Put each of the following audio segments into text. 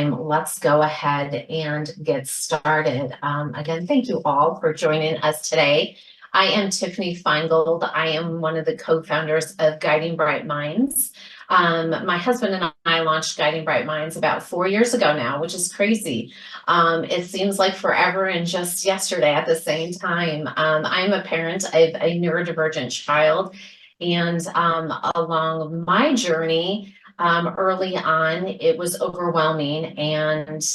time, let's go ahead and get started. Again, thank you all for joining us today. I am Tiffany Feingold. I am one of the co-founders of Guiding Bright Minds. My husband and I launched Guiding Bright Minds about 4 years ago now, which is crazy. It seems like forever and just yesterday at the same time. I'm a parent of a neurodivergent child, and along my journey, early on, it was overwhelming, and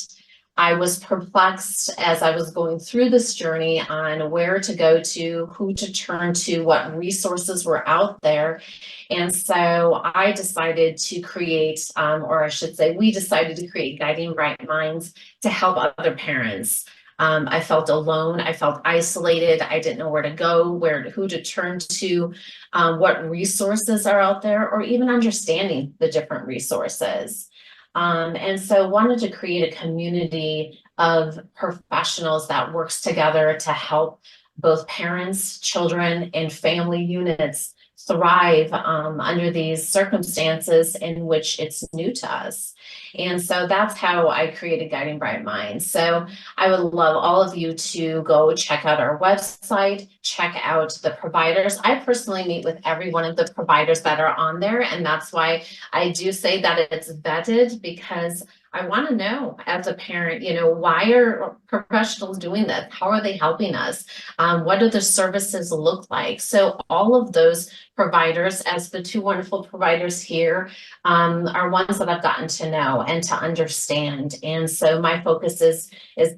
I was perplexed as I was going through this journey on where to go to, who to turn to, what resources were out there. And so I decided to create, or I should say, we decided to create Guiding Bright Minds to help other parents. I felt alone. I felt isolated. I didn't know where to go, who to turn to, what resources are out there, or even understanding the different resources. And so wanted to create a community of professionals that works together to help both parents, children, and family units thrive under these circumstances in which it's new to us. And so that's how I created Guiding Bright Minds. So I would love all of you to go check out our website, check out the providers. I personally meet with every one of the providers that are on there, and that's why I do say that it's vetted, because I want to know as a parent, why are professionals doing this? How are they helping us? What do the services look like? So all of those providers, as the two wonderful providers here, are ones that I've gotten to know and to understand. And so my focus is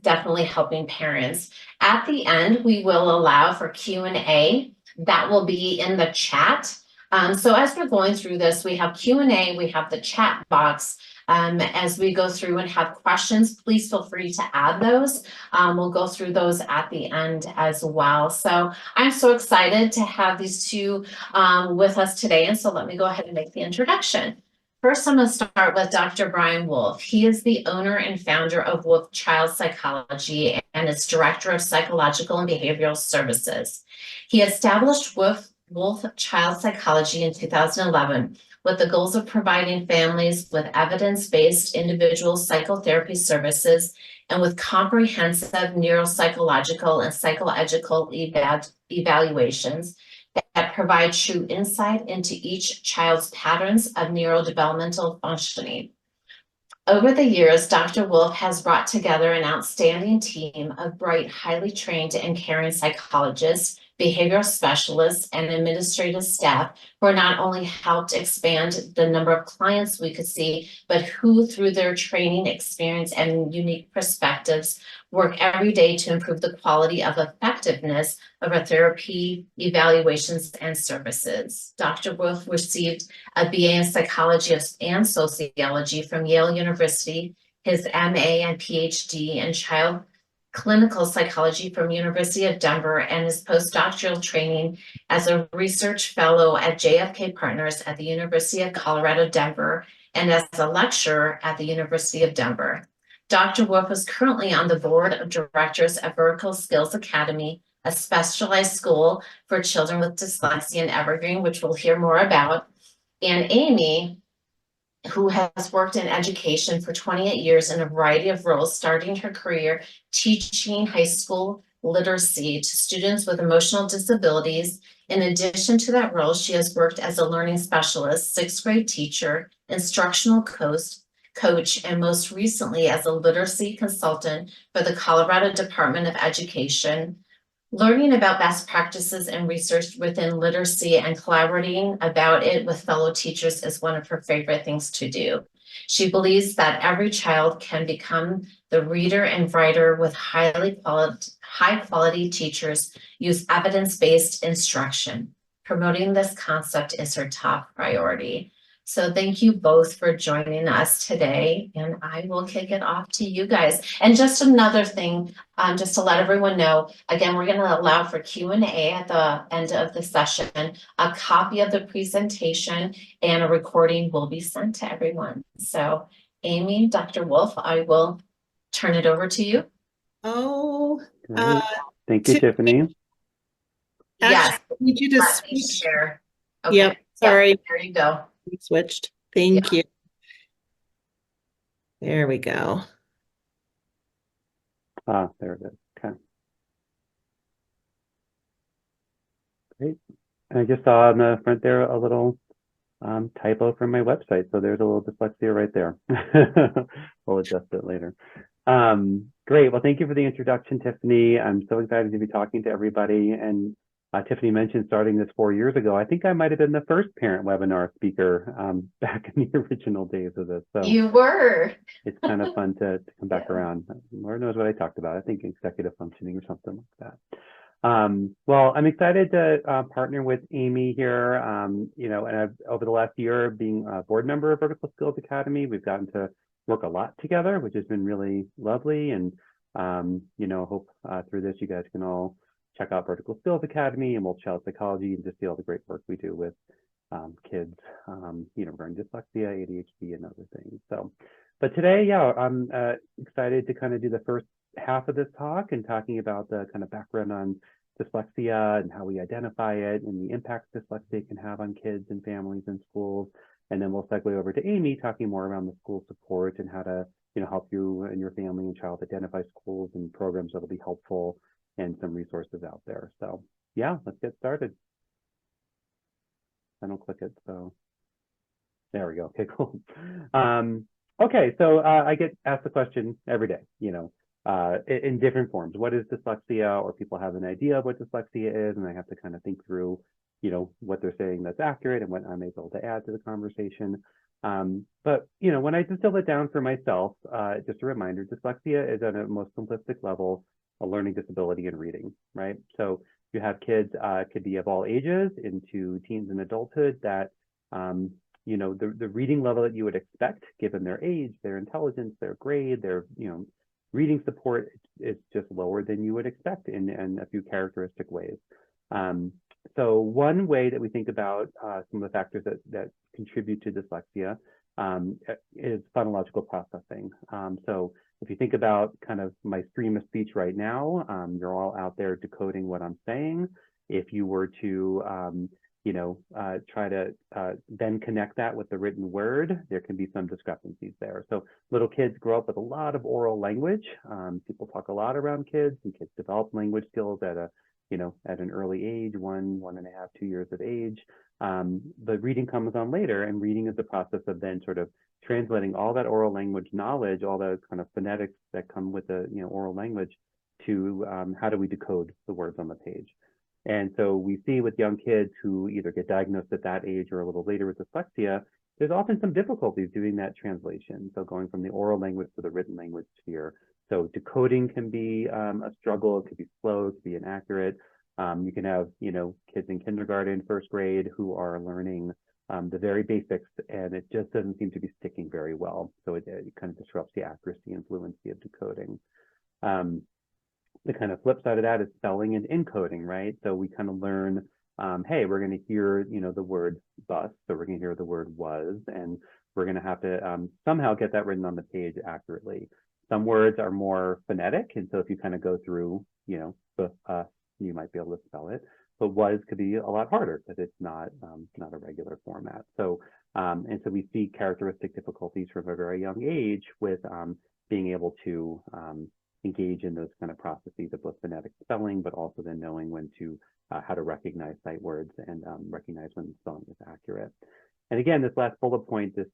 definitely helping parents. At the end, we will allow for Q&A. That will be in the chat. So as we're going through this, we have Q&A, we have the chat box. As we go through and have questions, please feel free to add those. We'll go through those at the end as well. So I'm so excited to have these two with us today. And so let me go ahead and make the introduction. First, I'm going to start with Dr. Brian Wolff. He is the owner and founder of Wolff Child Psychology and is director of psychological and behavioral services. He established Wolff Child Psychology in 2011 with the goals of providing families with evidence-based individual psychotherapy services and with comprehensive neuropsychological and psychological evaluations that provide true insight into each child's patterns of neurodevelopmental functioning. Over the years, Dr. Wolff has brought together an outstanding team of bright, highly trained and caring psychologists, behavioral specialists, and administrative staff who not only helped expand the number of clients we could see, but who, through their training, experience, and unique perspectives, work every day to improve the quality of effectiveness of our therapy, evaluations, and services. Dr. Wolff received a BA in psychology and sociology from Yale University, his MA and Ph.D. in child clinical psychology from University of Denver, and his postdoctoral training as a research fellow at JFK Partners at the University of Colorado, Denver, and as a lecturer at the University of Denver. Dr. Wolff is currently on the board of directors at Vertical Skills Academy, a specialized school for children with dyslexia in Evergreen, which we'll hear more about. And Amy, who has worked in education for 28 years in a variety of roles, starting her career teaching high school literacy to students with emotional disabilities. In addition to that role, she has worked as a learning specialist, sixth grade teacher, instructional coach, and most recently as a literacy consultant for the Colorado Department of Education. Learning about best practices and research within literacy and collaborating about it with fellow teachers is one of her favorite things to do. She believes that every child can become the reader and writer with high quality teachers use evidence-based instruction. Promoting this concept is her top priority. So thank you both for joining us today, and I will kick it off to you guys. And just another thing, just to let everyone know, again, we're going to allow for Q&A at the end of the session. A copy of the presentation and a recording will be sent to everyone. So Amy, Dr. Wolff, I will turn it over to you. Oh, thank you, Tiffany. Yes, I need you to let me switch. share. Okay. Yep, sorry. Yep, there you go. We switched. Thank you. There we go. Ah, there it is. Okay, great. And I just saw on the front there a little typo from my website. So there's a little dyslexia right there. We'll adjust it later. Great. Well, thank you for the introduction, Tiffany. I'm so excited to be talking to everybody. And Tiffany mentioned starting this 4 years ago. I think I might have been the first parent webinar speaker back in the original days of this. So You were. it's kind of fun to come back Yeah. around. Lord knows what I talked about. I think executive functioning or something like that. Well, I'm excited to partner with Amy here. And over the last year being a board member of Vertical Skills Academy, we've gotten to work a lot together, which has been really lovely. And, hope through this, you guys can all check out Vertical Skills Academy and Wolff Child Psychology and just see all the great work we do with kids, regarding dyslexia, ADHD, and other things. So, but today, yeah, I'm excited to kind of do the first half of this talk and talking about the kind of background on dyslexia and how we identify it and the impacts dyslexia can have on kids and families and schools. And then we'll segue over to Amy talking more around the school support and how to, help you and your family and child identify schools and programs that'll be helpful and some resources out there. So yeah, let's get started. I don't click it, so there we go. Okay, cool. Okay, so I get asked the question every day, in different forms. What is dyslexia? Or people have an idea of what dyslexia is, and I have to kind of think through, what they're saying that's accurate and what I'm able to add to the conversation. But when I distill it down for myself, just a reminder, dyslexia is at a most simplistic level a learning disability in reading, right? So you have kids, could be of all ages into teens and adulthood that the reading level that you would expect given their age, their intelligence, their grade, their reading support is just lower than you would expect in a few characteristic ways. So one way that we think about some of the factors that contribute to dyslexia is phonological processing. So if you think about kind of my stream of speech right now, you're all out there decoding what I'm saying. If you were to try to then connect that with the written word, there can be some discrepancies there. So little kids grow up with a lot of oral language. People talk a lot around kids, and kids develop language skills at an early age, 1.5, 2 years of age. But reading comes on later, and reading is the process of then sort of translating all that oral language knowledge, all those kind of phonetics that come with the oral language to how do we decode the words on the page. And so we see with young kids who either get diagnosed at that age or a little later with dyslexia, there's often some difficulties doing that translation. So going from the oral language to the written language sphere. So decoding can be a struggle, it could be slow, it could be inaccurate. You can have, kids in kindergarten, first grade who are learning the very basics, and it just doesn't seem to be sticking very well. So it kind of disrupts the accuracy and fluency of decoding. The kind of flip side of that is spelling and encoding, right? So we kind of learn, hey, we're going to hear, the word bus, so we're going to hear the word was, and we're going to have to somehow get that written on the page accurately. Some words are more phonetic, and so if you kind of go through, you might be able to spell it, but was could be a lot harder because it's not a regular format. So and so we see characteristic difficulties from a very young age with being able to engage in those kind of processes of both phonetic spelling, but also then knowing when to how to recognize sight words and recognize when the spelling is accurate. And again, this last bullet point, this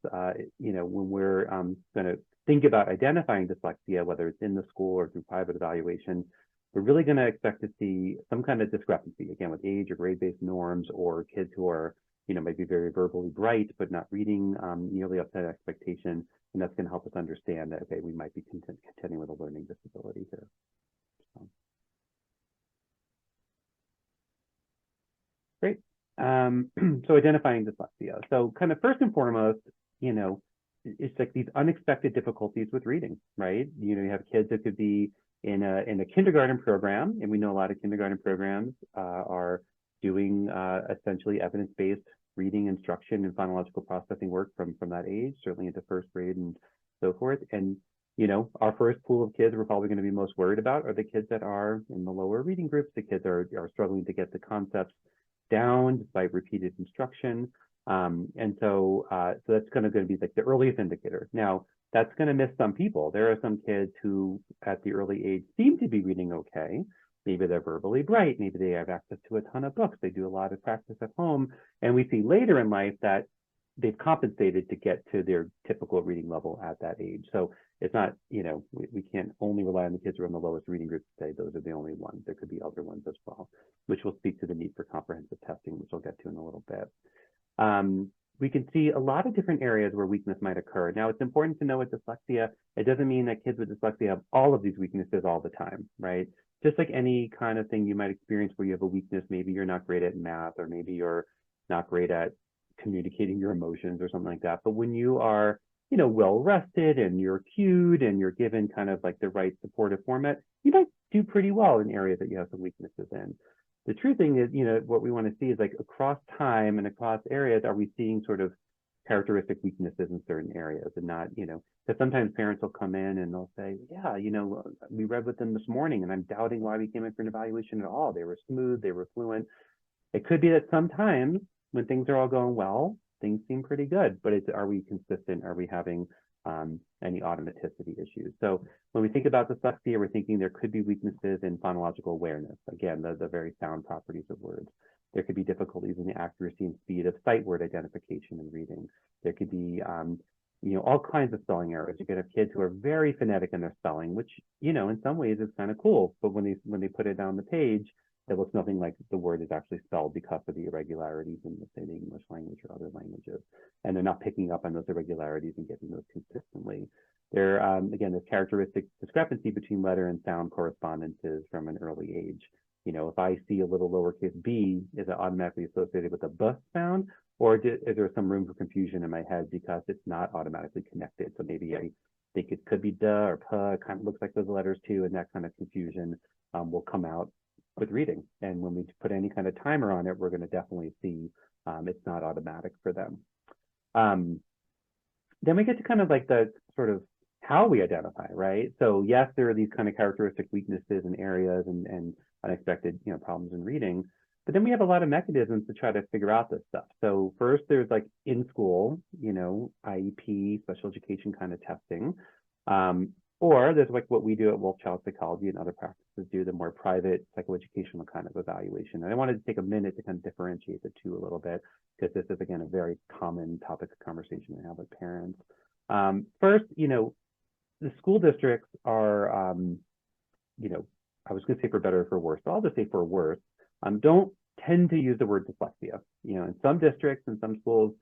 when we're going to think about identifying dyslexia, whether it's in the school or through private evaluation, we're really going to expect to see some kind of discrepancy, again, with age or grade-based norms, or kids who are, maybe very verbally bright, but not reading nearly up to that expectation. And that's going to help us understand that, okay, we might be contending with a learning disability here. Great. So identifying dyslexia. So kind of first and foremost, it's like these unexpected difficulties with reading, right? You have kids that could be in a kindergarten program, and we know a lot of kindergarten programs are doing essentially evidence-based reading instruction and phonological processing work from that age, certainly into first grade and so forth. And our first pool of kids we're probably going to be most worried about are the kids that are in the lower reading groups. The kids are struggling to get the concepts down despite repeated instruction. And so that's kind of going to be like the earliest indicator. Now, that's going to miss some people. There are some kids who at the early age seem to be reading okay. Maybe they're verbally bright. Maybe they have access to a ton of books. They do a lot of practice at home. And we see later in life that they've compensated to get to their typical reading level at that age. So it's not, we can't only rely on the kids who are in the lowest reading group to say those are the only ones. There could be other ones as well, which will speak to the need for comprehensive testing, which we'll get to in a little bit. We can see a lot of different areas where weakness might occur. Now, it's important to know with dyslexia, it doesn't mean that kids with dyslexia have all of these weaknesses all the time, right? Just like any kind of thing you might experience where you have a weakness, maybe you're not great at math, or maybe you're not great at communicating your emotions or something like that. But when you are, well rested and you're cued and you're given kind of like the right supportive format, you might do pretty well in areas that you have some weaknesses in. The true thing is, what we want to see is like across time and across areas, are we seeing sort of characteristic weaknesses in certain areas and not, because sometimes parents will come in and they'll say, yeah, we read with them this morning and I'm doubting why we came in for an evaluation at all. They were smooth, they were fluent. It could be that sometimes when things are all going well, things seem pretty good, but are we consistent? Are we having any automaticity issues? So when we think about dyslexia, we're thinking there could be weaknesses in phonological awareness. Again, the very sound properties of words. There could be difficulties in the accuracy and speed of sight word identification and reading. There could be, all kinds of spelling errors. You could have kids who are very phonetic in their spelling, which, in some ways is kind of cool. But when they put it down the page, it looks nothing like the word is actually spelled because of the irregularities in, say, the English language or other languages. And they're not picking up on those irregularities and getting those consistently. There, again, this characteristic discrepancy between letter and sound correspondences from an early age. If I see a little lowercase b, is it automatically associated with a b sound? Or is there some room for confusion in my head because it's not automatically connected? So maybe I think it could be duh or puh, it kind of looks like those letters too, and that kind of confusion will come out with reading. And when we put any kind of timer on it, we're going to definitely see it's not automatic for them. Then we get to kind of like the sort of how we identify, right? So yes, there are these kind of characteristic weaknesses in areas and unexpected, problems in reading, but then we have a lot of mechanisms to try to figure out this stuff. So first there's like in school, IEP, special education kind of testing. Or there's like what we do at Wolff Child Psychology and other practices do, the more private psychoeducational kind of evaluation. And I wanted to take a minute to kind of differentiate the two a little bit, because this is, again, a very common topic of conversation I have with parents. First, the school districts are, I was going to say for better or for worse, but I'll just say for worse, don't tend to use the word dyslexia. In some districts and some schools,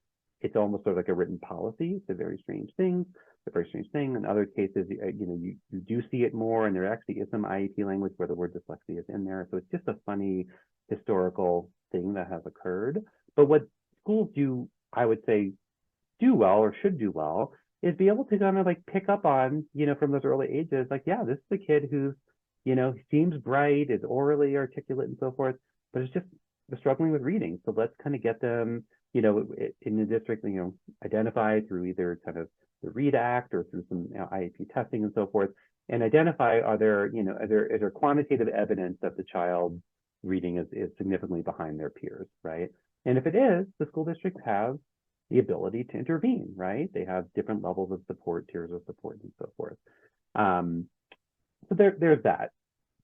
it's almost sort of like a written policy. It's a very strange thing. In other cases, you do see it more, and there actually is some IEP language where the word dyslexia is in there. So it's just a funny historical thing that has occurred. But what schools do, I would say, do well or should do well is be able to kind of like pick up on, from those early ages, like, yeah, this is a kid who's, seems bright, is orally articulate and so forth, but it's just struggling with reading. So let's kind of get them, in the district, identify through either kind of the READ Act or through some IEP testing and so forth, and identify is there quantitative evidence that the child's reading is significantly behind their peers, right? And if it is, the school districts have the ability to intervene, right? They have different levels of support, tiers of support, and so forth. So there's that.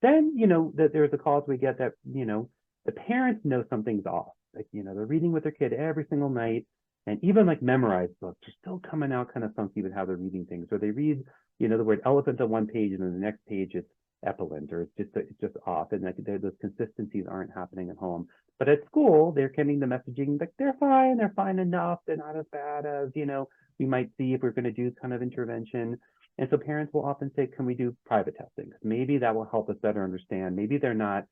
Then, there's the calls we get that, the parents know something's off. Like, they're reading with their kid every single night, and even like memorized books are still coming out kind of funky with how they're reading things. Or they read, the word elephant on one page, and then the next page it's epaulement, or it's just off, and like those consistencies aren't happening at home. But at school, they're getting the messaging like they're fine enough, they're not as bad as we might see if we're going to do kind of intervention. And so parents will often say, can we do private testing? Maybe that will help us better understand. Maybe they're not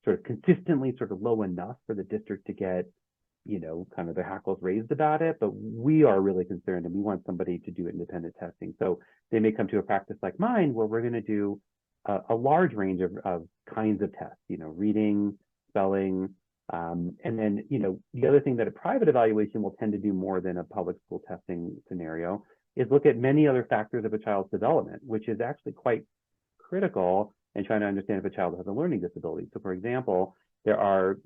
sort of consistently sort of low enough for the district to get, kind of their hackles raised about it, but we are really concerned and we want somebody to do independent testing. So they may come to a practice like mine where we're going to do a large range of kinds of tests, reading, spelling, and then, the other thing that a private evaluation will tend to do more than a public school testing scenario is look at many other factors of a child's development, which is actually quite critical in trying to understand if a child has a learning disability. So for example, there are,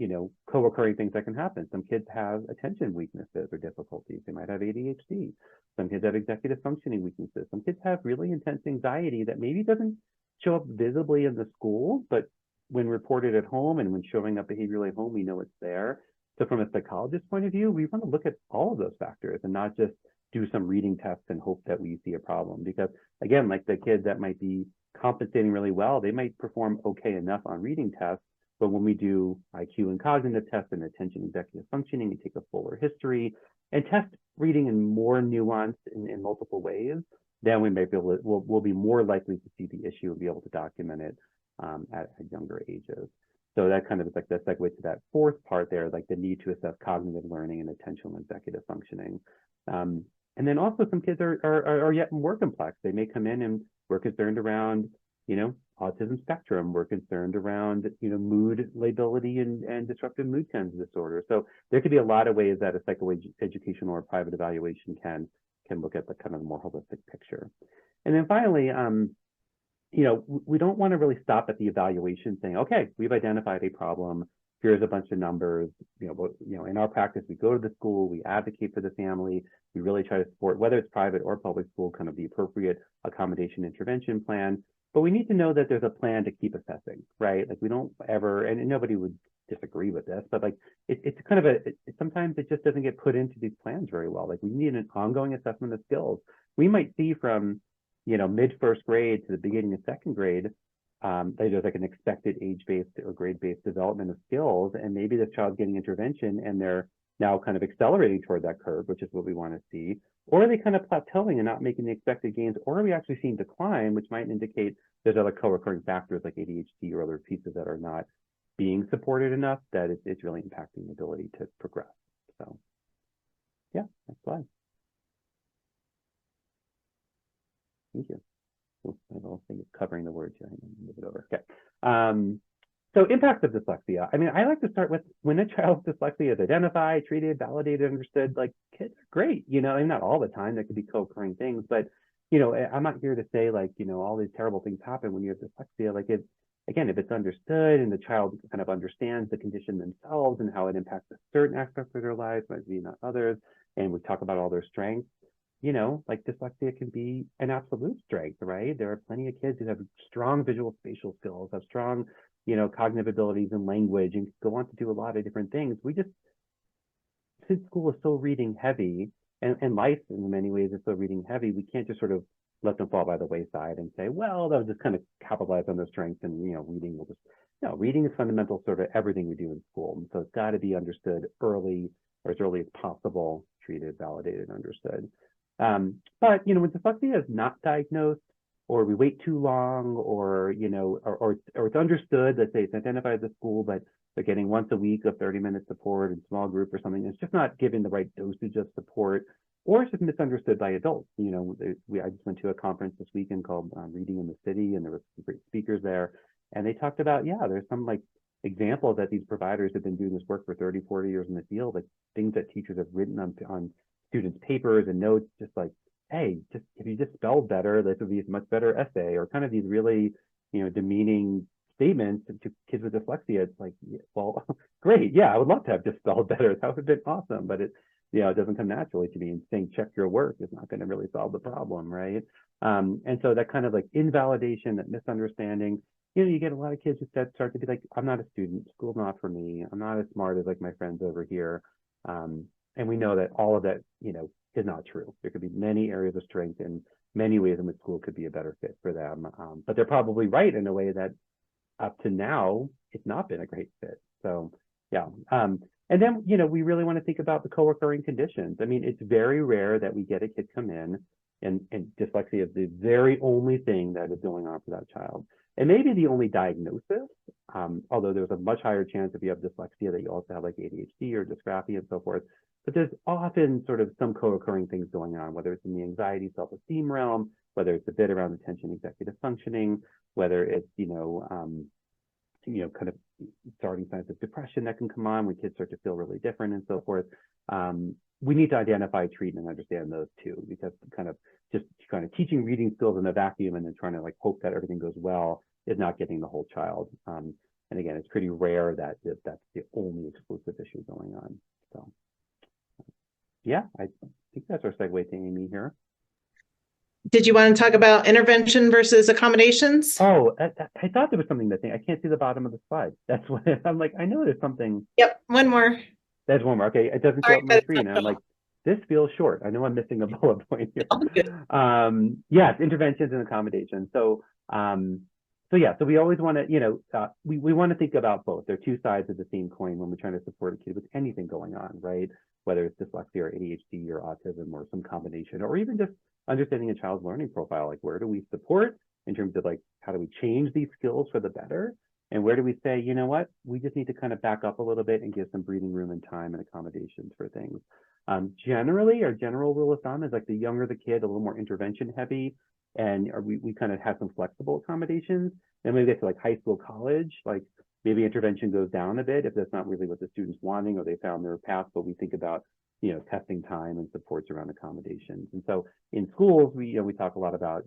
co-occurring things that can happen. Some kids have attention weaknesses or difficulties. They might have ADHD. Some kids have executive functioning weaknesses. Some kids have really intense anxiety that maybe doesn't show up visibly in the school, but when reported at home and when showing up behaviorally at home, we know it's there. So from a psychologist point of view, we want to look at all of those factors and not just do some reading tests and hope that we see a problem. Because again, like the kids that might be compensating really well, they might perform okay enough on reading tests, but when we do IQ and cognitive tests and attention executive functioning and take a fuller history and test reading in more nuance in multiple ways, then we may be able to, we'll be more likely to see the issue and be able to document it at younger ages. So that kind of is like the segue to that fourth part there, like the need to assess cognitive learning and attentional executive functioning. And then also some kids are yet more complex. They may come in and we're concerned around, autism spectrum. We're concerned around, mood lability and disruptive mood kinds of disorders. So there could be a lot of ways that a psychoeducational or private evaluation can look at the kind of more holistic picture. And then finally, we don't want to really stop at the evaluation saying, okay, we've identified a problem. Here's a bunch of numbers. In our practice, we go to the school, we advocate for the family, we really try to support, whether it's private or public school, kind of the appropriate accommodation intervention plan. But we need to know that there's a plan to keep assessing, right? Like we don't ever, and nobody would disagree with this, but like it's kind of sometimes it just doesn't get put into these plans very well. Like we need an ongoing assessment of skills. We might see from mid first grade to the beginning of second grade, there's like an expected age-based or grade-based development of skills, and maybe this child's getting intervention and they're now kind of accelerating toward that curve, which is what we want to see. Or are they kind of plateauing and not making the expected gains? Or are we actually seeing decline, which might indicate there's other co-occurring factors like ADHD or other pieces that are not being supported enough that it's really impacting the ability to progress. So yeah, next slide. Thank you. I don't think it's covering the words here. I'm going to move it over. Okay. So impacts of dyslexia. I mean, I like to start with when a child's dyslexia is identified, treated, validated, understood, like kids are great, and not all the time, there could be co-occurring things, but, I'm not here to say like, all these terrible things happen when you have dyslexia. Like if it's understood and the child kind of understands the condition themselves and how it impacts a certain aspect of their lives, might be not others, and we talk about all their strengths, like dyslexia can be an absolute strength, right? There are plenty of kids who have strong visual spatial skills, have strong, cognitive abilities in language and go on to do a lot of different things. Since school is so reading heavy and life in many ways is so reading heavy, we can't just sort of let them fall by the wayside and say, well, they'll just kind of capitalize on their strengths and, reading will just, reading is fundamental sort of everything we do in school. And so it's got to be understood early or as early as possible, treated, validated, understood. But, when dyslexia is not diagnosed, or we wait too long, or it's understood, let's say it's identified at the school, but they're getting once a week of 30-minute support in small group or something, it's just not given the right dosage of support, or it's just misunderstood by adults. I just went to a conference this weekend called Reading in the City, and there were some great speakers there, and they talked about, there's some like examples that these providers have been doing this work for 30, 40 years in the field, like things that teachers have written on students' papers and notes, just like, hey, just if you just spelled better, this would be a much better essay, or kind of these really, demeaning statements to kids with dyslexia. It's like, well, great, yeah, I would love to have just spelled better. That would have been awesome, but it doesn't come naturally to me. And saying check your work is not going to really solve the problem, right? And so that kind of like invalidation, that misunderstanding, you get a lot of kids who start to be like, I'm not a student, school's not for me, I'm not as smart as like my friends over here. And we know that all of that, is not true. There could be many areas of strength and many ways in which school could be a better fit for them. But they're probably right in a way that up to now, it's not been a great fit. So yeah. And then, we really want to think about the co-occurring conditions. I mean, it's very rare that we get a kid come in and dyslexia is the very only thing that is going on for that child. It may be the only diagnosis, although there's a much higher chance if you have dyslexia that you also have like ADHD or dysgraphia and so forth. But there's often sort of some co-occurring things going on, whether it's in the anxiety, self-esteem realm, whether it's a bit around attention, executive functioning, whether it's, kind of starting signs of depression that can come on when kids start to feel really different and so forth. We need to identify, treat, and understand those too, because kind of teaching reading skills in a vacuum and then trying to like hope that everything goes well is not getting the whole child. And again, it's pretty rare that that's the only exclusive issue going on. So yeah, I think that's our segue to Amy here. Did you want to talk about intervention versus accommodations? Oh, I thought there was something missing. I can't see the bottom of the slide. That's what I'm like, I know there's something. Yep, one more. There's one more. Okay, it doesn't show up on my screen. I'm like, this feels short. I know I'm missing a bullet point here. Yes, interventions and accommodations. So yeah, so we always want to, we want to think about both. They're two sides of the same coin when we're trying to support a kid with anything going on, right? Whether it's dyslexia or ADHD or autism or some combination, or even just understanding a child's learning profile. Like, where do we support in terms of like, how do we change these skills for the better? And where do we say, you know what, we just need to kind of back up a little bit and give some breathing room and time and accommodations for things. Generally, our general rule of thumb is like the younger the kid, a little more intervention heavy, and we kind of have some flexible accommodations. And when we get to like high school, college, like maybe intervention goes down a bit if that's not really what the student's wanting or they found their path, but we think about, testing time and supports around accommodations. And so in schools, we talk a lot about,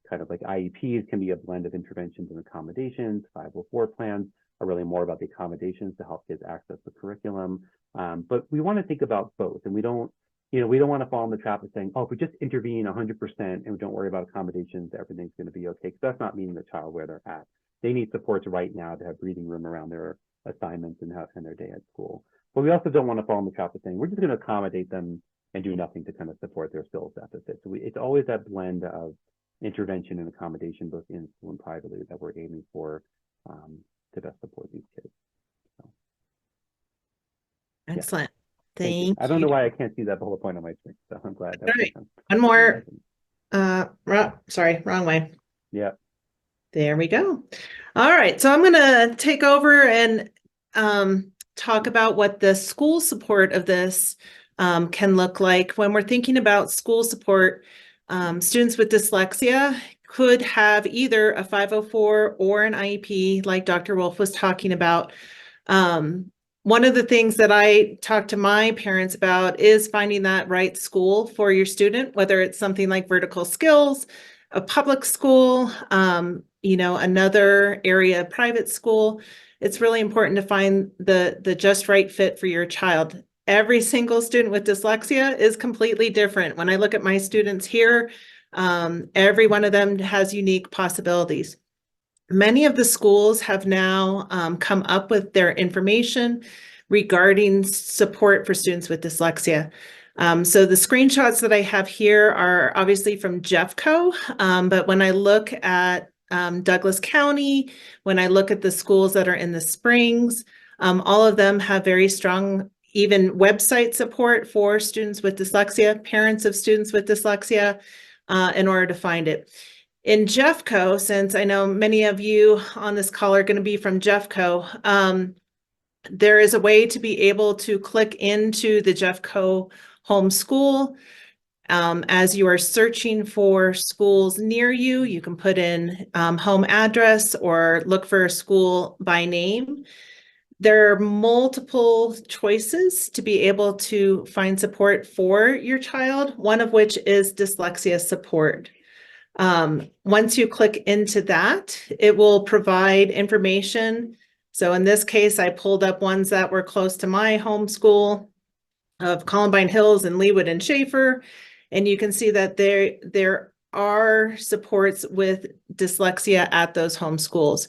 kind of like IEPs can be a blend of interventions and accommodations. 504 plans are really more about the accommodations to help kids access the curriculum. But we want to think about both, and we don't want to fall in the trap of saying, oh, if we just intervene 100% and we don't worry about accommodations, everything's going to be okay. Because that's not meeting the child where they're at. They need supports right now to have breathing room around their assignments and their day at school. But we also don't want to fall in the trap of saying we're just going to accommodate them and do nothing to kind of support their skills deficit. So it's always that blend of intervention and accommodation, both in school and privately, that we're aiming for to best support these kids. So, excellent. Yeah. Thank you. I don't know why I can't see that bullet point on my screen, so I'm glad. All right. One more. Sorry, wrong way. Yeah. There we go. All right. So I'm going to take over and talk about what the school support of this can look like. When we're thinking about school support, students with dyslexia could have either a 504 or an IEP, like Dr. Wolff was talking about. One of the things that I talk to my parents about is finding that right school for your student, whether it's something like Vertical Skills, a public school, another area, private school. It's really important to find the just right fit for your child. Every single student with dyslexia is completely different. When I look at my students here, every one of them has unique possibilities. Many of the schools have now come up with their information regarding support for students with dyslexia. So the screenshots that I have here are obviously from Jeffco, but when I look at Douglas County, when I look at the schools that are in the Springs, all of them have very strong, even website support for students with dyslexia, parents of students with dyslexia, in order to find it. In Jeffco, since I know many of you on this call are going to be from Jeffco, there is a way to be able to click into the Jeffco home school. As you are searching for schools near you, you can put in home address or look for a school by name. There are multiple choices to be able to find support for your child, one of which is dyslexia support. Once you click into that, it will provide information. So in this case, I pulled up ones that were close to my home school of Columbine Hills and Leawood and Schaefer. And you can see that there are supports with dyslexia at those home schools.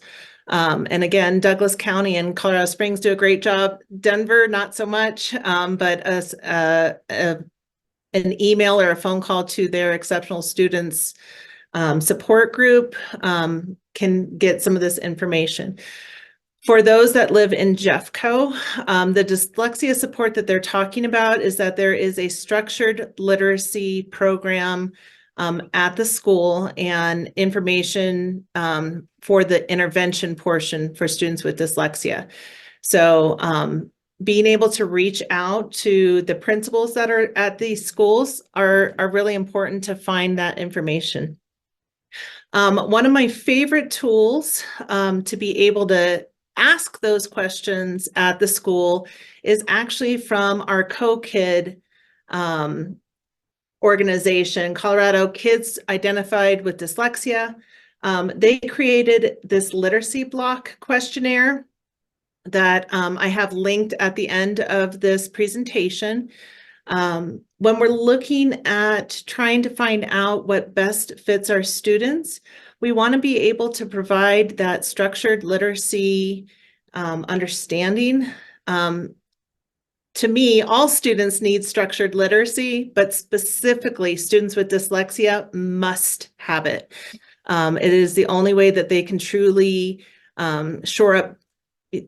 And again, Douglas County and Colorado Springs do a great job. Denver, not so much, but an email or a phone call to their exceptional students support group can get some of this information. For those that live in Jeffco, the dyslexia support that they're talking about is that there is a structured literacy program at the school and information for the intervention portion for students with dyslexia. So being able to reach out to the principals that are at these schools are really important to find that information. One of my favorite tools to be able to ask those questions at the school is actually from our CoKid organization, Colorado Kids Identified with Dyslexia. They created this literacy block questionnaire that I have linked at the end of this presentation. When we're looking at trying to find out what best fits our students, we want to be able to provide that structured literacy understanding. To me, all students need structured literacy, but specifically students with dyslexia must have it. It is the only way that they can truly shore up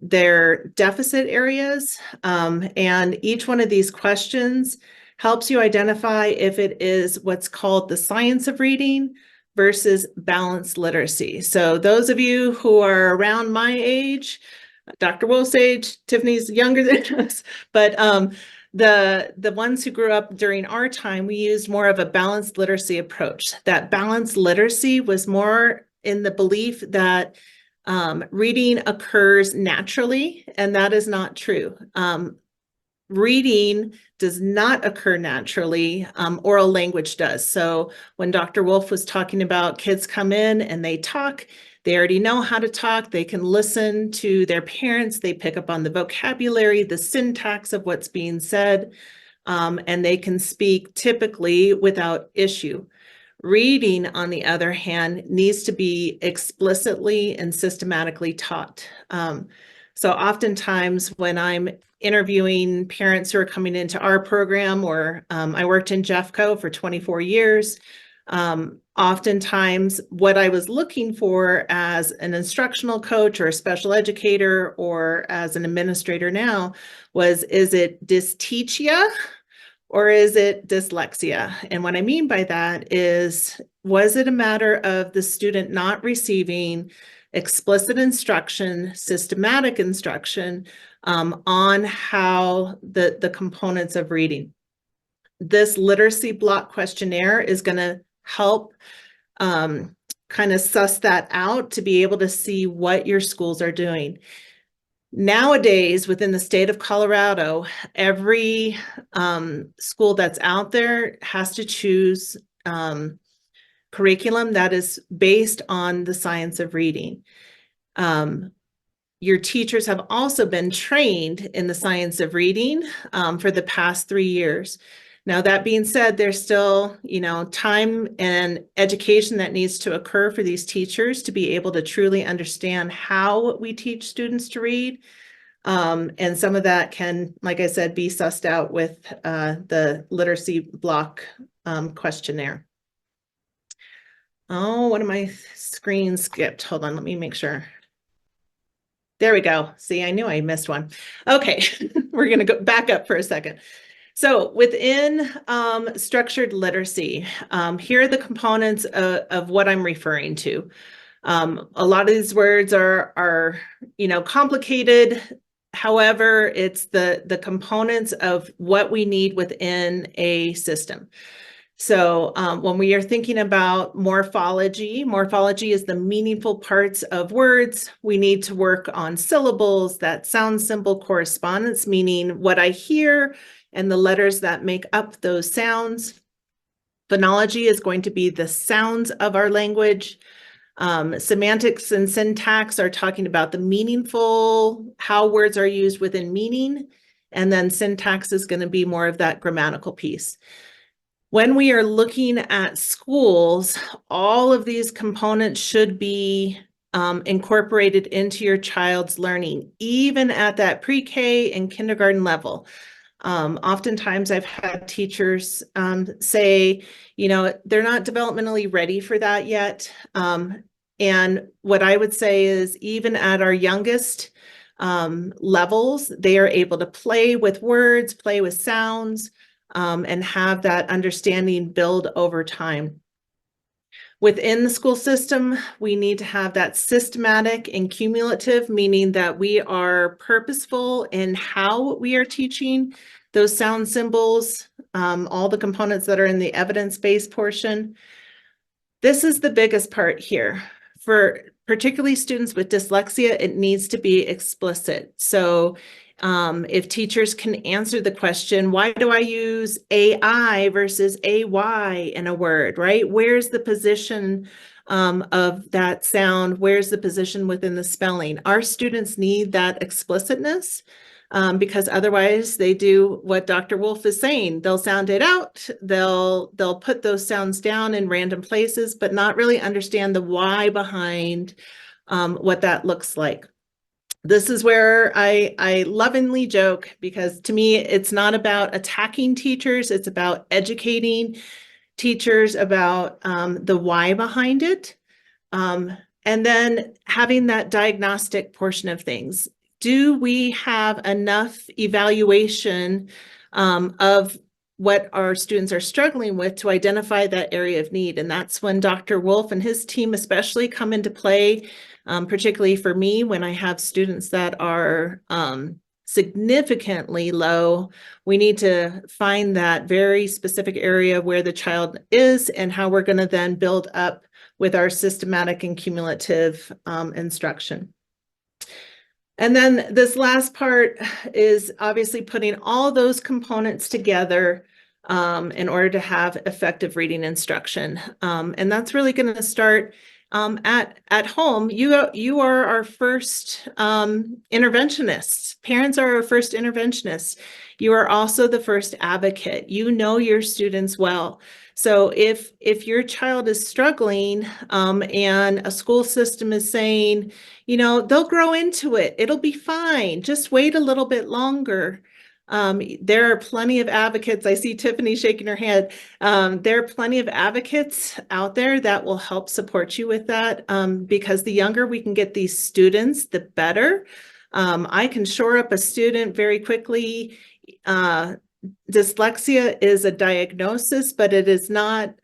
their deficit areas. And each one of these questions helps you identify if it is what's called the science of reading versus balanced literacy. So those of you who are around my age, Dr. Wolff's age, Tiffany's younger than us, but the ones who grew up during our time, we used more of a balanced literacy approach. That balanced literacy was more in the belief that reading occurs naturally, and that is not true. Reading does not occur naturally, oral language does. So when Dr. Wolff was talking about kids come in and they talk, they already know how to talk, they can listen to their parents, they pick up on the vocabulary, the syntax of what's being said, and they can speak typically without issue. Reading, on the other hand, needs to be explicitly and systematically taught. So oftentimes when I'm interviewing parents who are coming into our program, or I worked in Jeffco for 24 years, oftentimes what I was looking for as an instructional coach or a special educator or as an administrator now was, is it dyslexia or is it dyslexia? And what I mean by that is, was it a matter of the student not receiving explicit instruction, systematic instruction on how the components of reading? This literacy block questionnaire is going to help kind of suss that out to be able to see what your schools are doing. Nowadays, within the state of Colorado, every school that's out there has to choose curriculum that is based on the science of reading. Your teachers have also been trained in the science of reading for the past 3 years. Now, that being said, there's still, time and education that needs to occur for these teachers to be able to truly understand how we teach students to read. And some of that can, like I said, be sussed out with the literacy block questionnaire. Oh, one of my screens skipped. Hold on, let me make sure. There we go. See, I knew I missed one. Okay, we're going to go back up for a second. So within structured literacy, here are the components of what I'm referring to. A lot of these words are complicated. However, it's the components of what we need within a system. So when we are thinking about morphology is the meaningful parts of words. We need to work on syllables, that sound symbol correspondence, meaning what I hear and the letters that make up those sounds. Phonology is going to be the sounds of our language. Semantics and syntax are talking about the meaningful, how words are used within meaning. And then syntax is going to be more of that grammatical piece. When we are looking at schools, all of these components should be incorporated into your child's learning, even at that pre-K and kindergarten level. Oftentimes I've had teachers say, they're not developmentally ready for that yet. And what I would say is, even at our youngest levels, they are able to play with words, play with sounds, and have that understanding build over time. Within the school system, we need to have that systematic and cumulative, meaning that we are purposeful in how we are teaching those sound symbols, all the components that are in the evidence-based portion. This is the biggest part here. For particularly students with dyslexia, it needs to be explicit. So if teachers can answer the question, why do I use AI versus AY in a word, right? Where's the position of that sound. Where's the position within the spelling? Our students need that explicitness. Because otherwise they do what Dr. Wolff is saying. They'll sound it out. They'll put those sounds down in random places, but not really understand the why behind what that looks like. This is where I lovingly joke, because to me, it's not about attacking teachers. It's about educating teachers about the why behind it. And then having that diagnostic portion of things. Do we have enough evaluation of what our students are struggling with to identify that area of need? And that's when Dr. Wolff and his team especially come into play, particularly for me when I have students that are significantly low. We need to find that very specific area where the child is and how we're going to then build up with our systematic and cumulative instruction. And then this last part is obviously putting all those components together in order to have effective reading instruction. And that's really going to start at home. You are our first interventionists. Parents are our first interventionists. You are also the first advocate. You know your students well. So if your child is struggling and a school system is saying, you know, they'll grow into it, it'll be fine, just wait a little bit longer. There are plenty of advocates. I see Tiffany shaking her head. There are plenty of advocates out there that will help support you with that, because the younger we can get these students, the better. I can shore up a student very quickly. Dyslexia is a diagnosis, but it is not,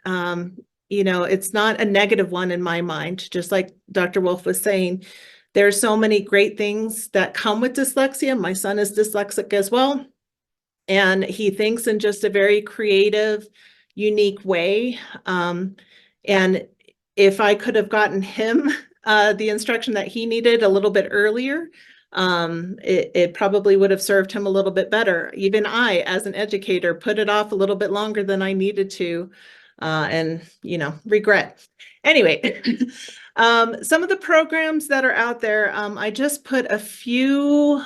it's not a negative one in my mind. Just like Dr. Wolff was saying, there are so many great things that come with dyslexia. My son is dyslexic as well, and he thinks in just a very creative, unique way. And if I could have gotten him the instruction that he needed a little bit earlier, it probably would have served him a little bit better. Even I, as an educator, put it off a little bit longer than I needed to, and, regret. Anyway, some of the programs that are out there, I just put a few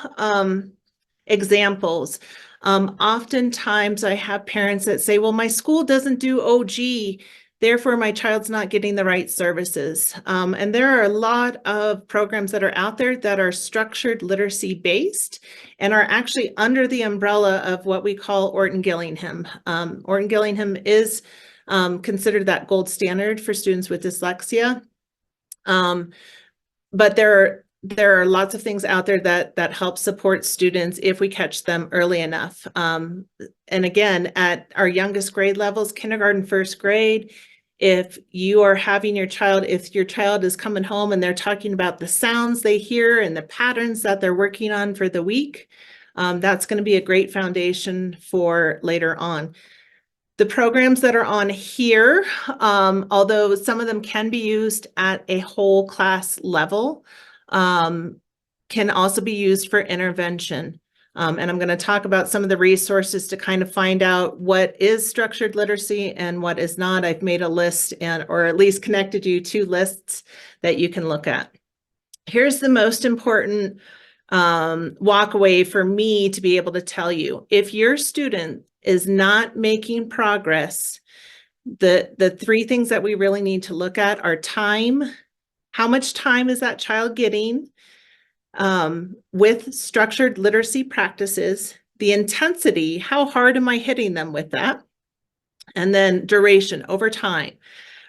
examples. Oftentimes I have parents that say, well, my school doesn't do OG, therefore my child's not getting the right services. And there are a lot of programs that are out there that are structured literacy based and are actually under the umbrella of what we call Orton-Gillingham. Orton-Gillingham is considered that gold standard for students with dyslexia. But there are lots of things out there that help support students if we catch them early enough. And again, at our youngest grade levels, kindergarten, first grade, if you are having if your child is coming home and they're talking about the sounds they hear and the patterns that they're working on for the week, that's going to be a great foundation for later on. The programs that are on here, although some of them can be used at a whole class level, can also be used for intervention. And I'm going to talk about some of the resources to kind of find out what is structured literacy and what is not. I've made a list or at least connected you to lists that you can look at. Here's the most important walk away for me to be able to tell you. If your student is not making progress, the three things that we really need to look at are time. How much time is that child getting with structured literacy practices? The intensity, how hard am I hitting them with that? And then duration, over time,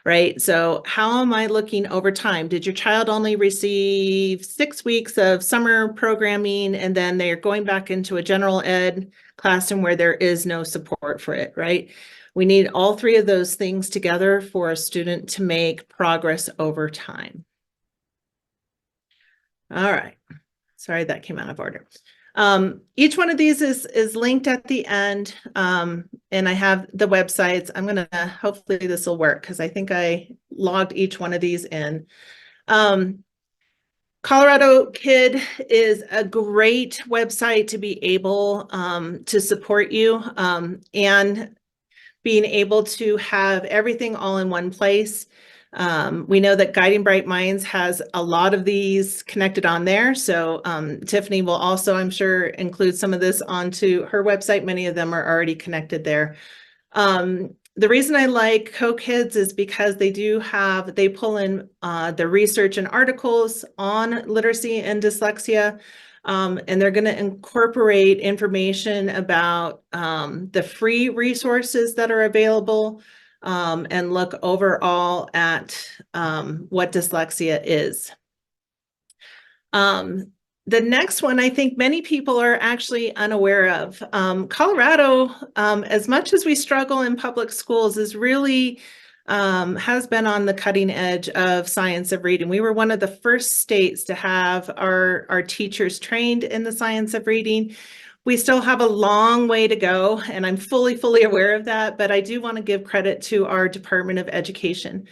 right? So how am I looking over time? Did your child only receive 6 weeks of summer programming and then they're going back into a general ed classroom where there is no support for it, right? We need all three of those things together for a student to make progress over time. All right. Sorry, that came out of order. Each one of these is linked at the end, and I have the websites. I'm going to, hopefully this will work because I think I logged each one of these in. Colorado Kid is a great website to be able to support you and being able to have everything all in one place. We know that Guiding Bright Minds has a lot of these connected on there. So Tiffany will also, I'm sure, include some of this onto her website. Many of them are already connected there. The reason I like Co-Kids is because they pull in the research and articles on literacy and dyslexia. And they're going to incorporate information about the free resources that are available, and look overall at what dyslexia is. The next one, I think many people are actually unaware of. Colorado, as much as we struggle in public schools, is really has been on the cutting edge of science of reading. We were one of the first states to have our teachers trained in the science of reading. We still have a long way to go, and I'm fully aware of that, but I do want to give credit to our Department of Education.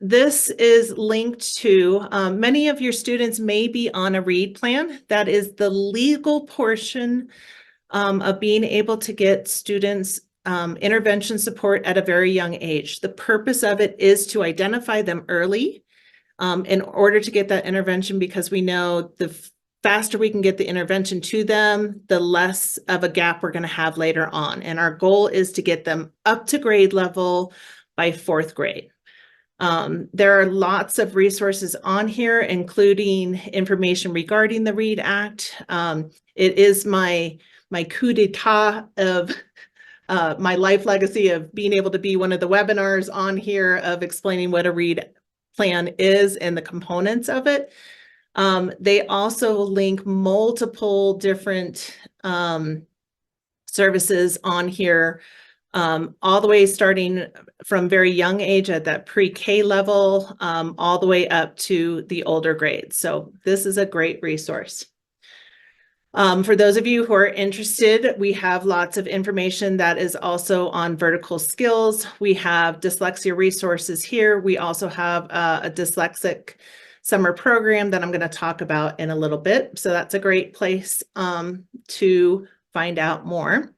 This is linked to, many of your students may be on a READ plan. That is the legal portion of being able to get students intervention support at a very young age. The purpose of it is to identify them early in order to get that intervention, because we know the faster we can get the intervention to them, the less of a gap we're going to have later on. And our goal is to get them up to grade level by 4th grade. There are lots of resources on here, including information regarding the READ Act. It is my coup d'etat of my life legacy of being able to be one of the webinars on here of explaining what a READ plan is and the components of it. They also link multiple different services on here, all the way starting from very young age at that pre-K level, all the way up to the older grades. So this is a great resource. For those of you who are interested, we have lots of information that is also on vertical skills. We have dyslexia resources here. We also have a dyslexic summer program that I'm going to talk about in a little bit. So that's a great place to find out more.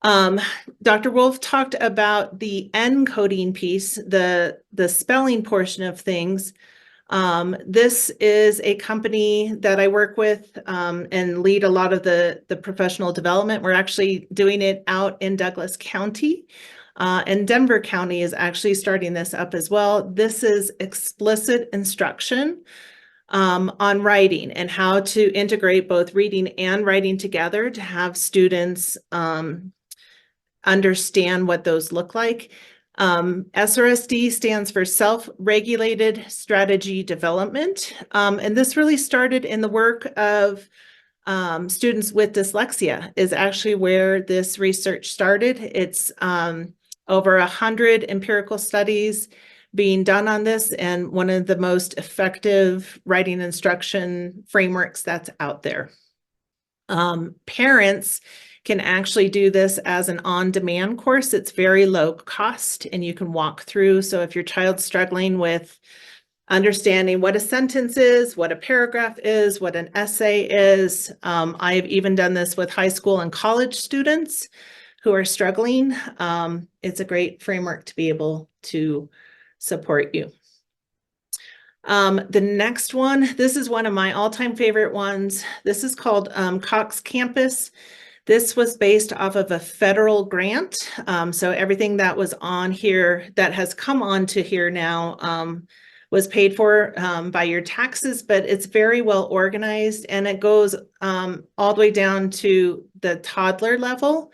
Dr. Wolff talked about the encoding piece, the spelling portion of things. This is a company that I work with and lead a lot of the professional development. We're actually doing it out in Douglas County, and Denver County is actually starting this up as well. This is explicit instruction on writing and how to integrate both reading and writing together to have students understand what those look like. SRSD stands for Self-Regulated Strategy Development. And this really started in the work of students with dyslexia is actually where this research started. It's over 100 empirical studies being done on this, and one of the most effective writing instruction frameworks that's out there. Parents can actually do this as an on-demand course. It's very low cost and you can walk through. So if your child's struggling with understanding what a sentence is, what a paragraph is, what an essay is, I've even done this with high school and college students who are struggling. It's a great framework to be able to support you. The next one, this is one of my all-time favorite ones. This is called Cox Campus. This was based off of a federal grant. So everything that was on here that has come on to here now was paid for by your taxes, but it's very well organized and it goes all the way down to the toddler level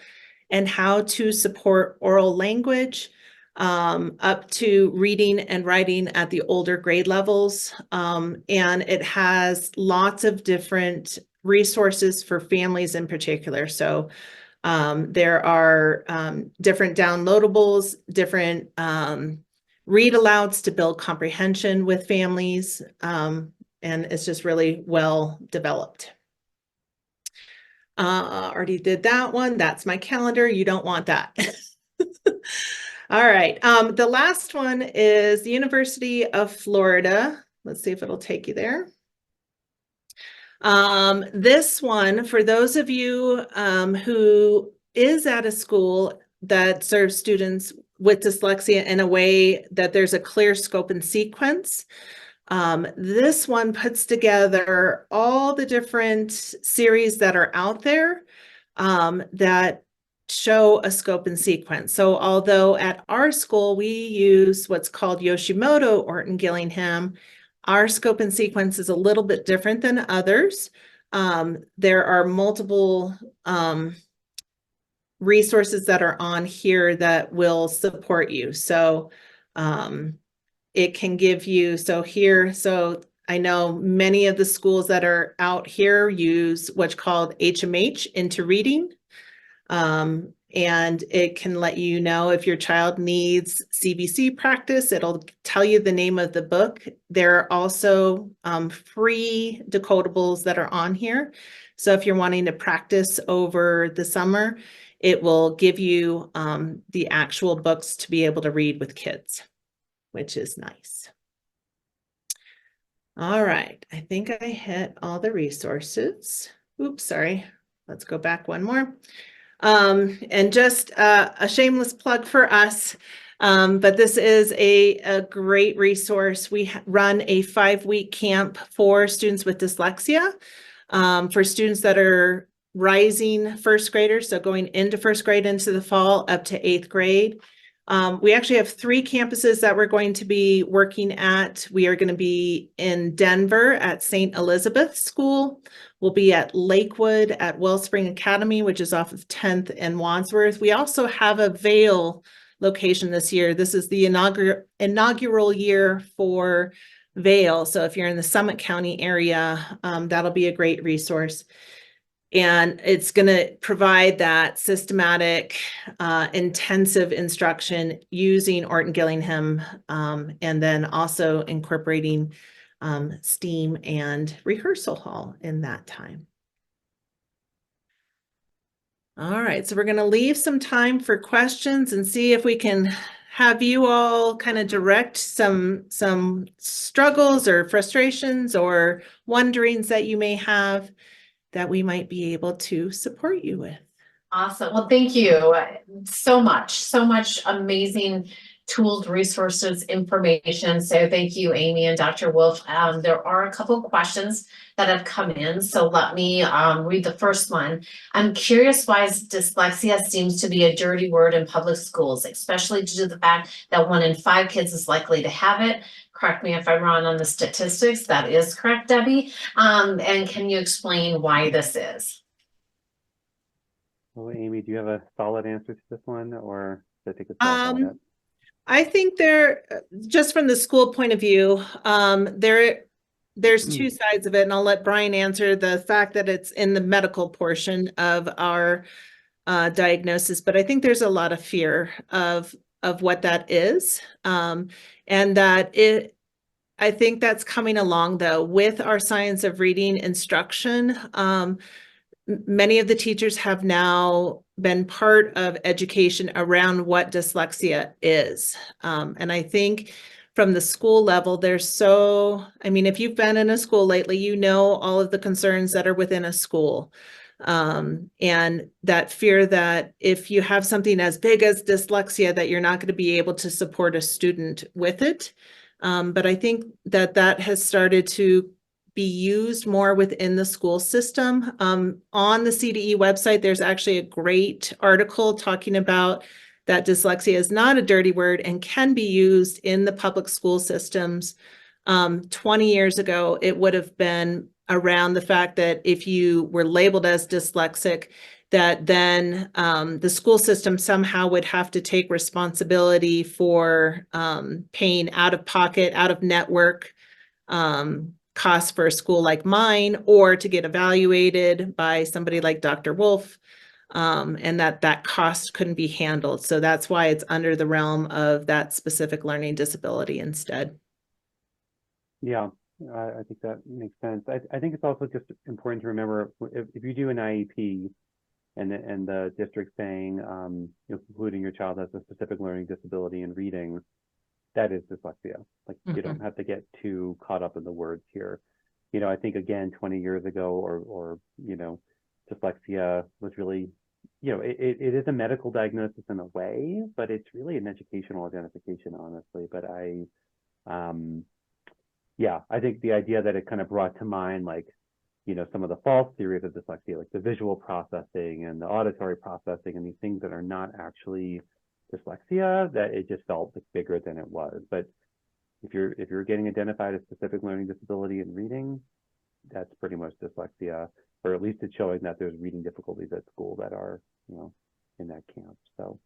and how to support oral language up to reading and writing at the older grade levels. And it has lots of different resources for families in particular. So there are different downloadables, different read alouds to build comprehension with families. And it's just really well developed. Already did that one. That's my calendar. You don't want that. All right. The last one is the University of Florida. Let's see if it'll take you there. This one, for those of you who is at a school that serves students with dyslexia in a way that there's a clear scope and sequence. This one puts together all the different series that are out there that show a scope and sequence. So although at our school we use what's called Yoshimoto Orton Gillingham, our scope and sequence is a little bit different than others. There are multiple resources that are on here that will support you. So it can give you, so I know many of the schools that are out here use what's called HMH into reading. And it can let you know if your child needs CBC practice. It'll tell you the name of the book. There are also free decodables that are on here. So if you're wanting to practice over the summer, it will give you the actual books to be able to read with kids, which is nice. All right, I think I hit all the resources. Oops, sorry. Let's go back one more. And just a shameless plug for us, but this is a great resource. We run a 5-week camp for students with dyslexia, for students that are rising first graders, so going into first grade into the fall up to 8th grade. We actually have 3 campuses that we're going to be working at. We are going to be in Denver at St. Elizabeth School. We'll be at Lakewood at Wellspring Academy, which is off of 10th and Wadsworth. We also have a Vail location this year. This is the inaugural year for Vail. So if you're in the Summit County area, that'll be a great resource. And it's going to provide that systematic, intensive instruction using Orton Gillingham, and then also incorporating STEAM and rehearsal hall in that time. All right, so we're going to leave some time for questions and see if we can have you all kind of direct some struggles or frustrations or wonderings that you may have that we might be able to support you with. Awesome. Well, thank you so much amazing tools, resources, information. So thank you, Amy and Dr. Wolff. There are a couple of questions that have come in. So let me read the first one. I'm curious why dyslexia seems to be a dirty word in public schools, especially due to the fact that 1 in 5 kids is likely to have it. Correct me if I'm wrong on the statistics. That is correct, Debbie. And can you explain why this is? Well, Amy, do you have a solid answer to this one, or should I take a stab at it? I think just from the school point of view, there's 2 sides of it, and I'll let Brian answer the fact that it's in the medical portion of our diagnosis, but I think there's a lot of fear of what that is, and that I think that's coming along though with our science of reading instruction. Many of the teachers have now been part of education around what dyslexia is. And I think from the school level, if you've been in a school lately, you know all of the concerns that are within a school. And that fear that if you have something as big as dyslexia, that you're not going to be able to support a student with it. But I think that has started to be used more within the school system. On the CDE website, there's actually a great article talking about that dyslexia is not a dirty word and can be used in the public school systems. 20 years ago, it would have been around the fact that if you were labeled as dyslexic, that then the school system somehow would have to take responsibility for paying out of pocket, out of network costs for a school like mine, or to get evaluated by somebody like Dr. Wolff, and that cost couldn't be handled. So that's why it's under the realm of that specific learning disability instead. Yeah, I think that makes sense. I think it's also just important to remember if you do an IEP and the district saying, including your child has a specific learning disability in reading, that is dyslexia. Like you don't have to get too caught up in the words here. I think again, 20 years ago or dyslexia was really it is a medical diagnosis in a way, but it's really an educational identification, honestly. But I think the idea that it kind of brought to mind, like, some of the false theories of dyslexia, like the visual processing and the auditory processing and these things that are not actually dyslexia, that it just felt like bigger than it was. But if you're getting identified a specific learning disability in reading, that's pretty much dyslexia, or at least it's showing that there's reading difficulties at school that are, in that camp. So,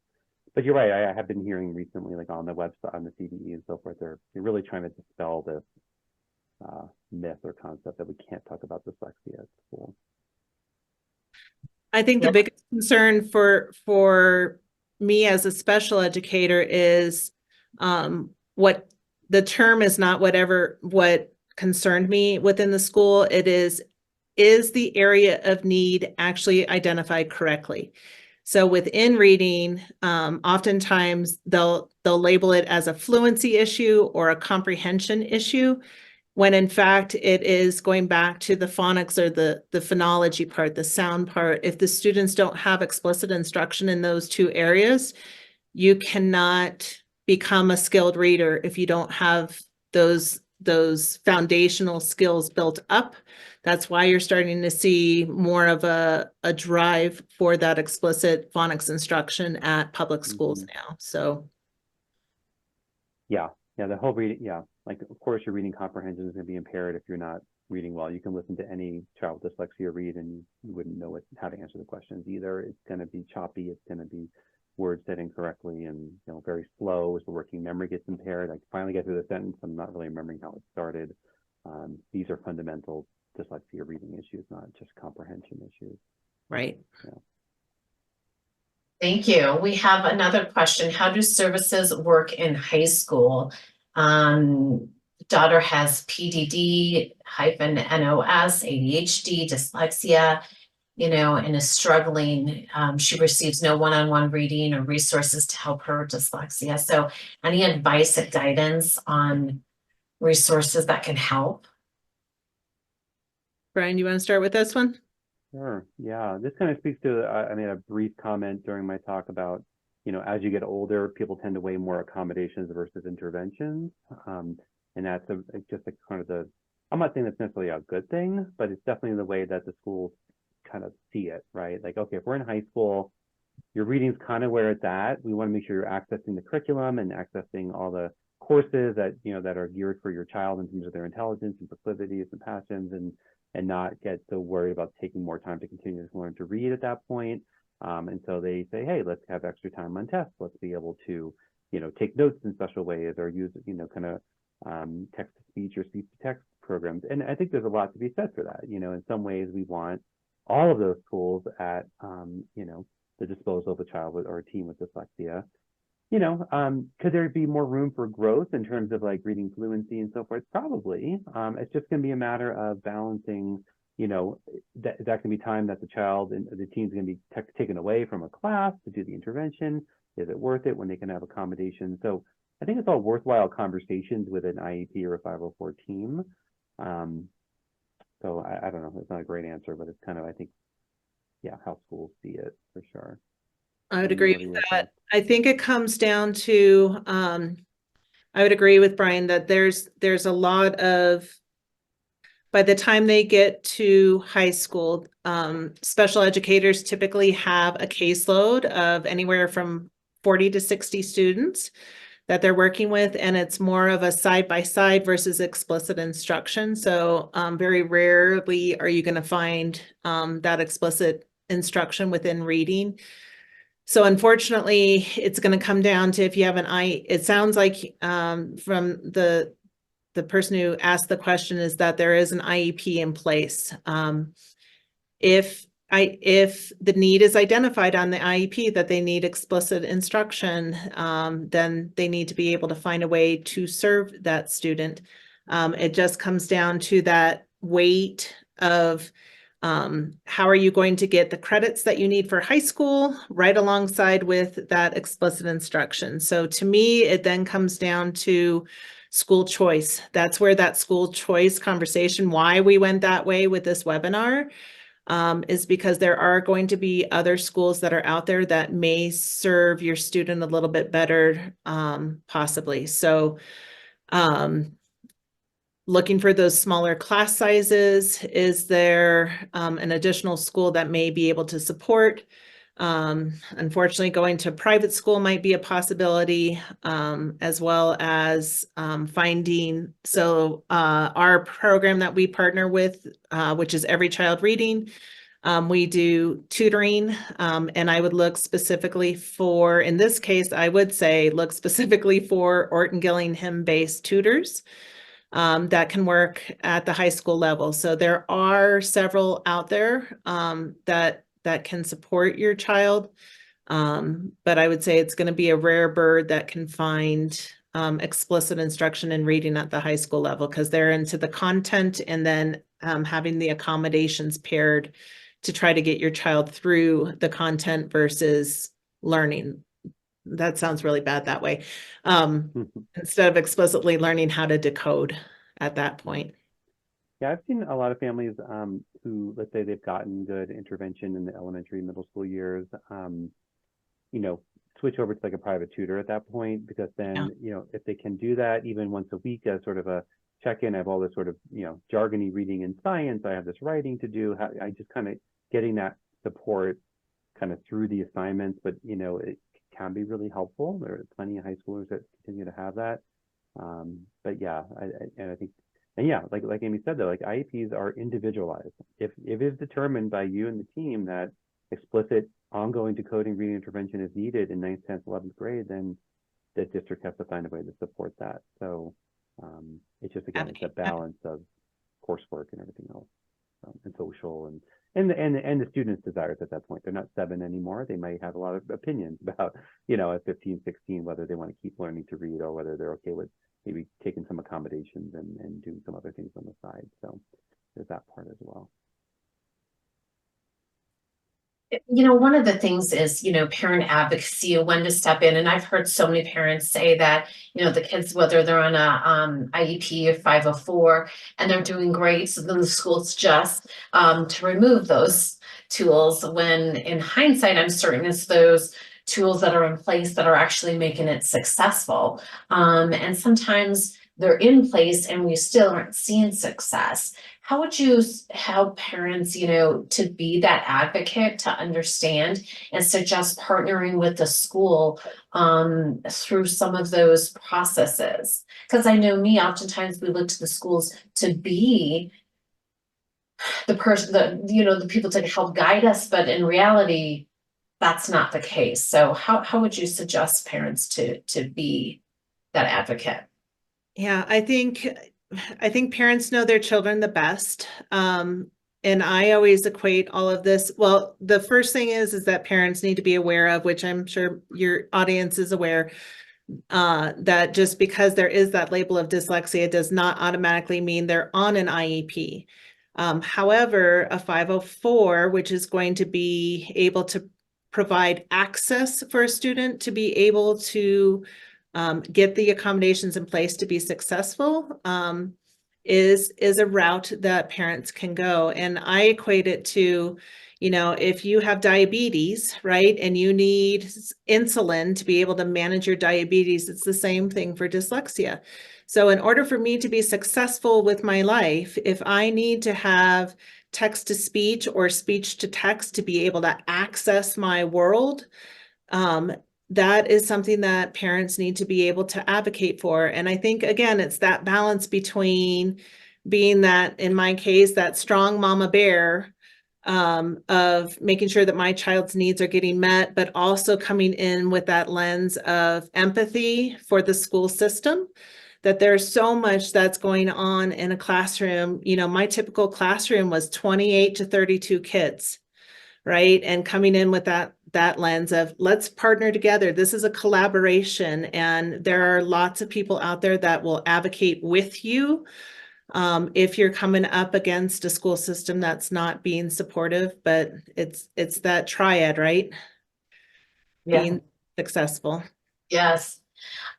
but you're right. I have been hearing recently, like on the website, on the CDE and so forth, they're really trying to dispel this myth or concept that we can't talk about dyslexia at school. I think the biggest concern for me as a special educator is what the term is not what concerned me within the school. It is the area of need actually identified correctly? So within reading, oftentimes they'll label it as a fluency issue or a comprehension issue, when in fact it is going back to the phonics or the phonology part, the sound part. If the students don't have explicit instruction in those two areas, you cannot become a skilled reader if you don't have those foundational skills built up. That's why you're starting to see more of a drive for that explicit phonics instruction at public schools now. So yeah, the whole reading, like, of course your reading comprehension is going to be impaired if you're not reading well. You can listen to any child with dyslexia read and you wouldn't know how to answer the questions either. It's going to be choppy, it's going to be words said incorrectly, and very slow as the working memory gets impaired. I finally get through the sentence, I'm not really remembering how it started. These are fundamental dyslexia reading issues, not just comprehension issues. Right. Yeah. Thank you. We have another question. How do services work in high school? Daughter has PDD-NOS, ADHD, dyslexia, and is struggling. She receives no one-on-one reading or resources to help her dyslexia. So any advice or guidance on resources that can help? Brian, you want to start with this one? Sure. Yeah, this kind of speaks to, I made a brief comment during my talk about, as you get older, people tend to weigh more accommodations versus interventions. And that's just a kind of I'm not saying that's necessarily a good thing, but it's definitely the way that the schools kind of see it, right? Like, okay, if we're in high school, your reading's kind of where it's at. We want to make sure you're accessing the curriculum and accessing all the courses that, that are geared for your child in terms of their intelligence and proclivities and passions, and not get so worried about taking more time to continue to learn to read at that point. And so they say, hey, let's have extra time on tests. Let's be able to, take notes in special ways, or use, kind of text-to-speech or speech-to-text programs. And I think there's a lot to be said for that. In some ways we want all of those tools at, the disposal of a child or a teen with dyslexia. Could there be more room for growth in terms of like reading fluency and so forth? Probably. It's just going to be a matter of balancing, that can be time that the child and the teen's going to be taken away from a class to do the intervention. Is it worth it when they can have accommodation? So I think it's all worthwhile conversations with an IEP or a 504 team. So I don't know, it's not a great answer, but it's kind of, I think, how schools see it for sure. I would agree with that. I think it comes down to, I would agree with Brian that there's a lot of, by the time they get to high school, special educators typically have a caseload of anywhere from 40 to 60 students that they're working with, and it's more of a side-by-side versus explicit instruction. So very rarely are you going to find that explicit instruction within reading. So unfortunately, it's going to come down to if you have it sounds like from the person who asked the question is that there is an IEP in place. If the need is identified on the IEP that they need explicit instruction, then they need to be able to find a way to serve that student. It just comes down to that weight of how are you going to get the credits that you need for high school right alongside with that explicit instruction. So to me, it then comes down to school choice. That's where that school choice conversation, why we went that way with this webinar, is because there are going to be other schools that are out there that may serve your student a little bit better, possibly. So, looking for those smaller class sizes. Is there an additional school that may be able to support? Unfortunately, going to private school might be a possibility, as well as finding. So our program that we partner with, which is Every Child Reading, we do tutoring, and I would look specifically for, in this case, I would say look specifically for Orton Gillingham-based tutors that can work at the high school level. So there are several out there that can support your child. But I would say it's going to be a rare bird that can find explicit instruction in reading at the high school level, because they're into the content and then having the accommodations paired to try to get your child through the content versus learning. That sounds really bad that way. Instead of explicitly learning how to decode at that point. Yeah, I've seen a lot of families who, let's say they've gotten good intervention in the elementary, middle school years, you know, switch over to like a private tutor at that point, because then, you know, if they can do that even once a week as sort of a check-in, I have all this sort of, you know, jargony reading and science, I have this writing to do, I just kind of getting that support kind of through the assignments, but, you know, it can be really helpful. There are plenty of high schoolers that continue to have that. But yeah, I think, and yeah, like Amy said though, like IEPs are individualized. If it's determined by you and the team that explicit ongoing decoding reading intervention is needed in 9th, 10th, 11th grade, then the district has to find a way to support that. So it's just, again, it's a balance of coursework and everything else, and social and the students' desires at that point. They're not 7 anymore. They might have a lot of opinions about, you know, at 15, 16, whether they want to keep learning to read or whether they're okay with maybe taking some accommodations and doing some other things on the side. So there's that part as well. You know, one of the things is, you know, parent advocacy, when to step in. And I've heard so many parents say that, you know, the kids, whether they're on a IEP or 504 and they're doing great, so then the school's just to remove those tools, when in hindsight, I'm certain it's those tools that are in place that are actually making it successful. And sometimes they're in place and we still aren't seeing success. How would you help parents, you know, to be that advocate, to understand and suggest partnering with the school through some of those processes? Because I know me, oftentimes we look to the schools to be the person, the people to help guide us, but in reality, that's not the case. So how would you suggest parents to be that advocate? Yeah, I think parents know their children the best. And I always equate all of this. Well, the first thing is that parents need to be aware of, which I'm sure your audience is aware, that just because there is that label of dyslexia does not automatically mean they're on an IEP. However, a 504, which is going to be able to provide access for a student to be able to get the accommodations in place to be successful, is a route that parents can go. And I equate it to, you know, if you have diabetes, right, and you need insulin to be able to manage your diabetes, it's the same thing for dyslexia. So in order for me to be successful with my life, if I need to have text to speech or speech to text to be able to access my world, that is something that parents need to be able to advocate for. And I think, again, it's that balance between being that, in my case, that strong mama bear, of making sure that my child's needs are getting met, but also coming in with that lens of empathy for the school system, that there's so much that's going on in a classroom. You know, my typical classroom was 28 to 32 kids, right? And coming in with that lens of, let's partner together. This is a collaboration, and there are lots of people out there that will advocate with you if you're coming up against a school system that's not being supportive. But it's that triad, right? Yeah. Being successful. Yes.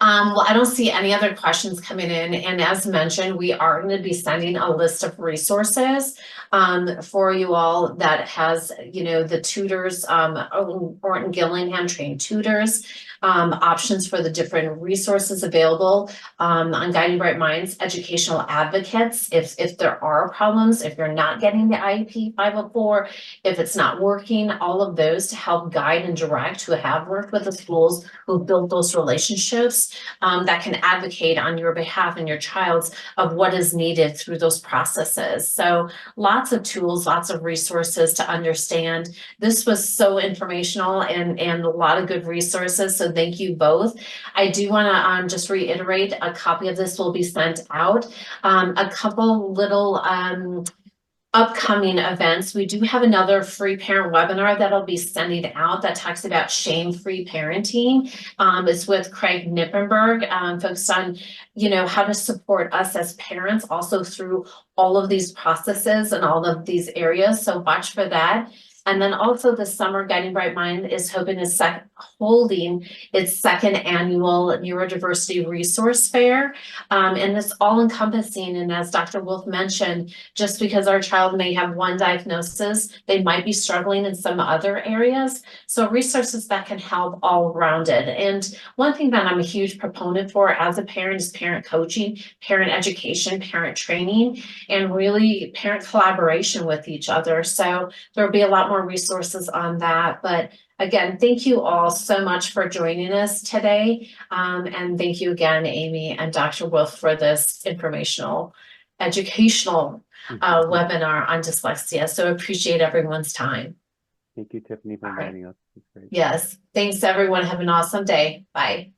Well, I don't see any other questions coming in, and as mentioned, we are going to be sending a list of resources for you all that has, you know, the tutors, Orton Gillingham trained tutors, options for the different resources available on Guiding Bright Minds, educational advocates, if there are problems, if you're not getting the IEP 504, if it's not working, all of those to help guide and direct, who have worked with the schools, who built those relationships, that can advocate on your behalf and your child's of what is needed through those processes. So lots of tools, lots of resources to understand. This was so informational and a lot of good resources. So thank you both. I do want to just reiterate, a copy of this will be sent out. A couple little upcoming events. We do have another free parent webinar that'll be sending out that talks about shame-free parenting. It's with Craig Nippenberg, focused on, you know, how to support us as parents also through all of these processes and all of these areas. So watch for that. And then also the summer Guiding Bright Mind is holding its second annual neurodiversity resource fair. And it's all encompassing. And as Dr. Wolff mentioned, just because our child may have one diagnosis, they might be struggling in some other areas. So resources that can help all rounded. And one thing that I'm a huge proponent for as a parent is parent coaching, parent education, parent training, and really parent collaboration with each other. So there'll be a lot more resources on that. But again, thank you all so much for joining us today. And thank you again, Amy and Dr. Wolff, for this educational webinar on dyslexia. So appreciate everyone's time. Thank you, Tiffany, for inviting us. It's great. Yes. Thanks, everyone. Have an awesome day. Bye.